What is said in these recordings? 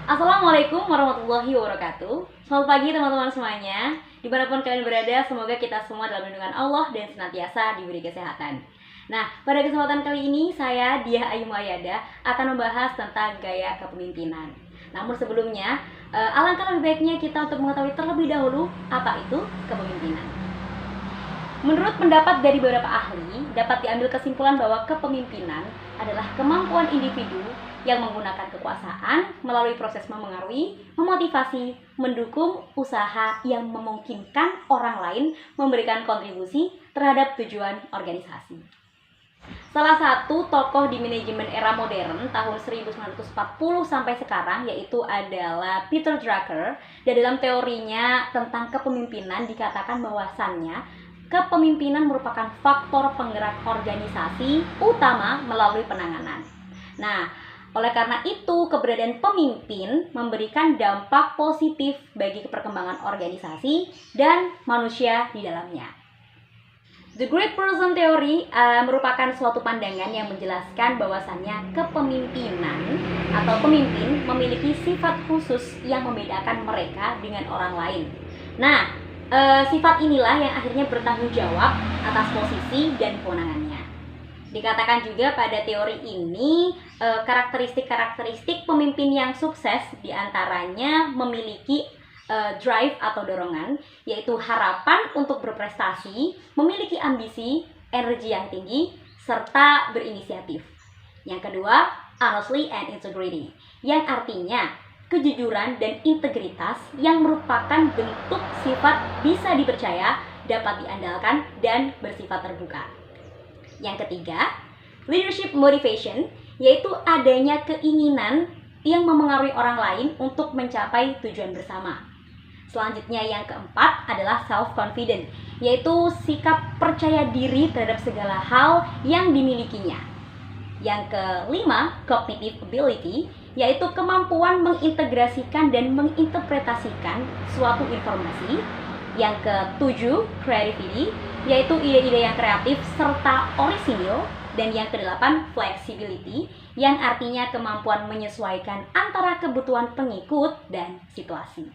Assalamualaikum warahmatullahi wabarakatuh. Selamat pagi teman-teman semuanya. Dimanapun kalian berada, semoga kita semua dalam lindungan Allah dan senantiasa diberi kesehatan. Nah, pada kesempatan kali ini saya, Diah Ayu Muayyada, akan membahas tentang gaya kepemimpinan. Namun sebelumnya, alangkah lebih baiknya kita untuk mengetahui terlebih dahulu apa itu kepemimpinan. Menurut pendapat dari beberapa ahli, dapat diambil kesimpulan bahwa kepemimpinan adalah kemampuan individu yang menggunakan kekuasaan melalui proses memengaruhi, memotivasi, mendukung usaha yang memungkinkan orang lain memberikan kontribusi terhadap tujuan organisasi. Salah satu tokoh di manajemen era modern tahun 1940 sampai sekarang yaitu adalah Peter Drucker, dan dalam teorinya tentang kepemimpinan dikatakan bahwasannya kepemimpinan merupakan faktor penggerak organisasi utama melalui penanganan. Nah, oleh karena itu, keberadaan pemimpin memberikan dampak positif bagi perkembangan organisasi dan manusia di dalamnya. The Great Person Theory merupakan suatu pandangan yang menjelaskan bahwasannya kepemimpinan atau pemimpin memiliki sifat khusus yang membedakan mereka dengan orang lain. Nah, sifat inilah yang akhirnya bertanggung jawab atas posisi dan kewenangannya. Dikatakan juga pada teori ini karakteristik-karakteristik pemimpin yang sukses diantaranya memiliki drive atau dorongan, yaitu harapan untuk berprestasi, memiliki ambisi, energi yang tinggi, serta berinisiatif. Yang kedua, honesty and integrity, yang artinya kejujuran dan integritas yang merupakan bentuk sifat bisa dipercaya, dapat diandalkan, dan bersifat terbuka. Yang ketiga, leadership motivation, yaitu adanya keinginan yang memengaruhi orang lain untuk mencapai tujuan bersama. Selanjutnya yang keempat adalah self-confident, yaitu sikap percaya diri terhadap segala hal yang dimilikinya. Yang kelima, cognitive ability, yaitu kemampuan mengintegrasikan dan menginterpretasikan suatu informasi. Yang ketujuh, creativity, yaitu ide-ide yang kreatif serta orisinil. Dan yang kedelapan, flexibility, yang artinya kemampuan menyesuaikan antara kebutuhan pengikut dan situasi.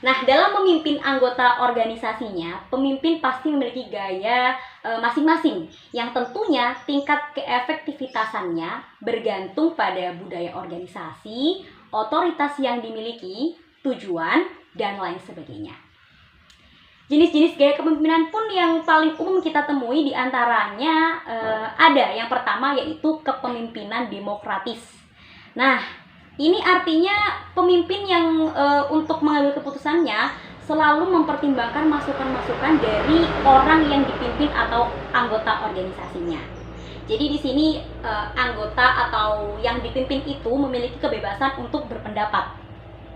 Nah, dalam memimpin anggota organisasinya, pemimpin pasti memiliki gaya masing-masing yang tentunya tingkat keefektivitasannya bergantung pada budaya organisasi, otoritas yang dimiliki, tujuan, dan lain sebagainya. Jenis-jenis gaya kepemimpinan pun yang paling umum kita temui diantaranya ada yang pertama yaitu kepemimpinan demokratis. Nah, ini artinya pemimpin yang untuk mengambil keputusannya selalu mempertimbangkan masukan-masukan dari orang yang dipimpin atau anggota organisasinya. Jadi di sini anggota atau yang dipimpin itu memiliki kebebasan untuk berpendapat.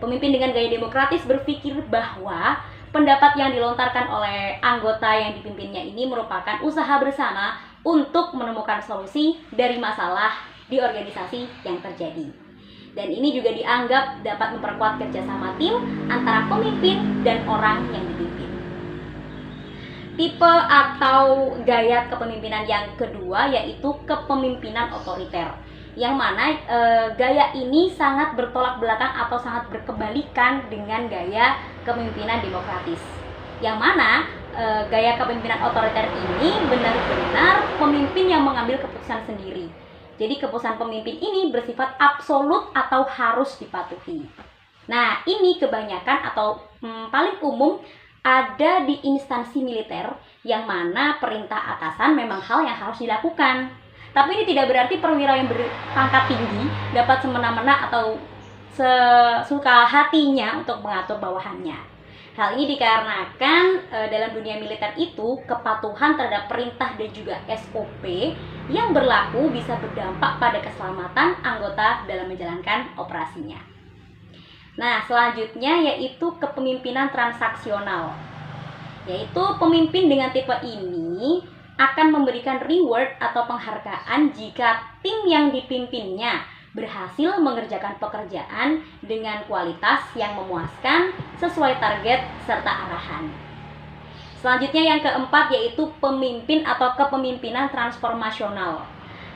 Pemimpin dengan gaya demokratis berpikir bahwa pendapat yang dilontarkan oleh anggota yang dipimpinnya ini merupakan usaha bersama untuk menemukan solusi dari masalah di organisasi yang terjadi. Dan ini juga dianggap dapat memperkuat kerjasama tim antara pemimpin dan orang yang dipimpin. Tipe atau gaya kepemimpinan yang kedua yaitu kepemimpinan otoriter, yang mana gaya ini sangat bertolak belakang atau sangat berkebalikan dengan gaya kepemimpinan demokratis. Yang mana gaya kepemimpinan otoriter ini benar-benar pemimpin yang mengambil keputusan sendiri. Jadi keputusan pemimpin ini bersifat absolut atau harus dipatuhi. Nah, ini kebanyakan atau paling umum ada di instansi militer yang mana perintah atasan memang hal yang harus dilakukan. Tapi ini tidak berarti perwira yang berpangkat tinggi dapat semena-mena atau sesuka hatinya untuk mengatur bawahannya. Hal ini dikarenakan dalam dunia militer itu kepatuhan terhadap perintah dan juga SOP yang berlaku bisa berdampak pada keselamatan anggota dalam menjalankan operasinya. Nah, selanjutnya yaitu kepemimpinan transaksional. Yaitu pemimpin dengan tipe ini akan memberikan reward atau penghargaan jika tim yang dipimpinnya berhasil mengerjakan pekerjaan dengan kualitas yang memuaskan sesuai target serta arahan. Selanjutnya yang keempat yaitu pemimpin atau kepemimpinan transformasional.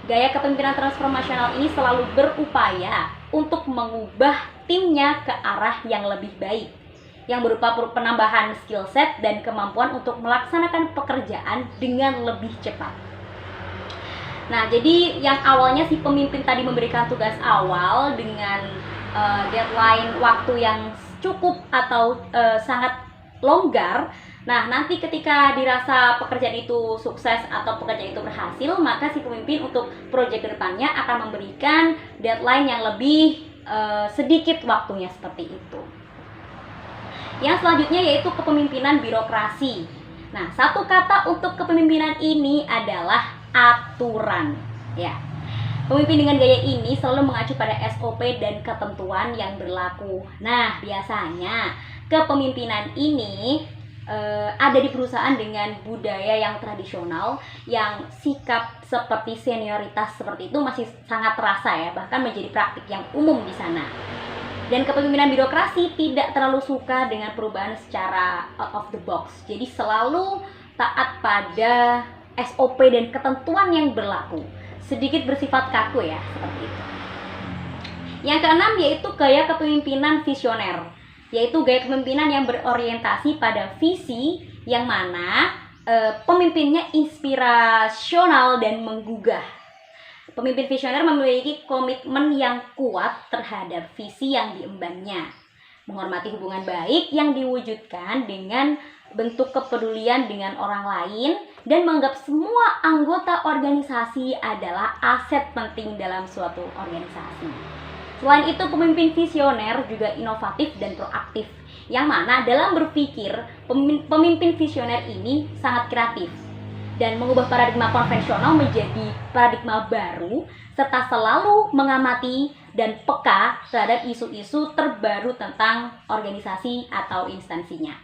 Gaya kepemimpinan transformasional ini selalu berupaya untuk mengubah timnya ke arah yang lebih baik, yang berupa penambahan skill set dan kemampuan untuk melaksanakan pekerjaan dengan lebih cepat. Nah, jadi yang awalnya si pemimpin tadi memberikan tugas awal dengan deadline waktu yang cukup atau sangat longgar. Nah, nanti ketika dirasa pekerjaan itu sukses atau pekerjaan itu berhasil, maka si pemimpin untuk proyek kedepannya akan memberikan deadline yang lebih sedikit waktunya seperti itu. Yang selanjutnya yaitu kepemimpinan birokrasi. Nah, satu kata untuk kepemimpinan ini adalah aturan. Ya, pemimpin dengan gaya ini selalu mengacu pada SOP dan ketentuan yang berlaku. Nah, biasanya kepemimpinan ini ada di perusahaan dengan budaya yang tradisional, yang sikap seperti senioritas seperti itu masih sangat terasa ya, bahkan menjadi praktik yang umum di sana. Dan kepemimpinan birokrasi tidak terlalu suka dengan perubahan secara out of the box. Jadi selalu taat pada SOP dan ketentuan yang berlaku. Sedikit bersifat kaku ya, seperti itu. Yang keenam yaitu gaya kepemimpinan visioner. Yaitu gaya kepemimpinan yang berorientasi pada visi yang mana pemimpinnya inspirasional dan menggugah. Pemimpin visioner memiliki komitmen yang kuat terhadap visi yang diembannya, menghormati hubungan baik yang diwujudkan dengan bentuk kepedulian dengan orang lain, dan menganggap semua anggota organisasi adalah aset penting dalam suatu organisasi. Selain itu, pemimpin visioner juga inovatif dan proaktif, yang mana dalam berpikir, pemimpin visioner ini sangat kreatif dan mengubah paradigma konvensional menjadi paradigma baru, serta selalu mengamati dan peka terhadap isu-isu terbaru tentang organisasi atau instansinya.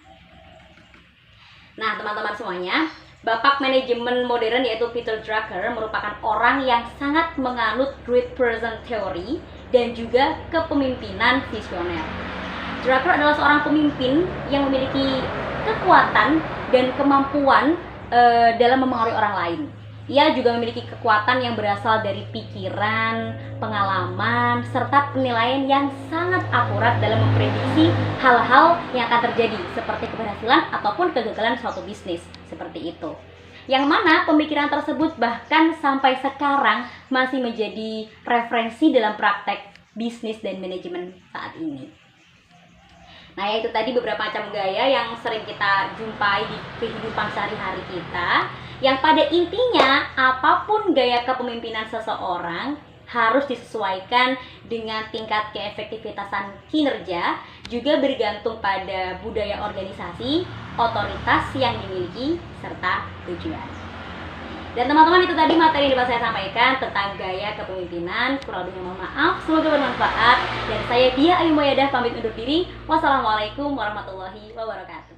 Nah, teman-teman semuanya, Bapak manajemen modern yaitu Peter Drucker merupakan orang yang sangat menganut great person theory dan juga kepemimpinan visioner. Drucker adalah seorang pemimpin yang memiliki kekuatan dan kemampuan dalam mempengaruhi orang lain. Ia juga memiliki kekuatan yang berasal dari pikiran, pengalaman, serta penilaian yang sangat akurat dalam memprediksi hal-hal yang akan terjadi, seperti keberhasilan ataupun kegagalan suatu bisnis, seperti itu. Yang mana pemikiran tersebut bahkan sampai sekarang masih menjadi referensi dalam praktek bisnis dan manajemen saat ini. Nah, itu tadi beberapa macam gaya yang sering kita jumpai di kehidupan sehari-hari kita, yang pada intinya apapun gaya kepemimpinan seseorang harus disesuaikan dengan tingkat keefektivitasan kinerja, juga bergantung pada budaya organisasi, otoritas yang dimiliki, serta tujuan. Dan teman-teman, itu tadi materi yang dapat saya sampaikan tentang gaya kepemimpinan. Kurang lebihnya mohon maaf, semoga bermanfaat. Dan saya Dia Ayu Moyadah pamit undur diri. Wassalamualaikum warahmatullahi wabarakatuh.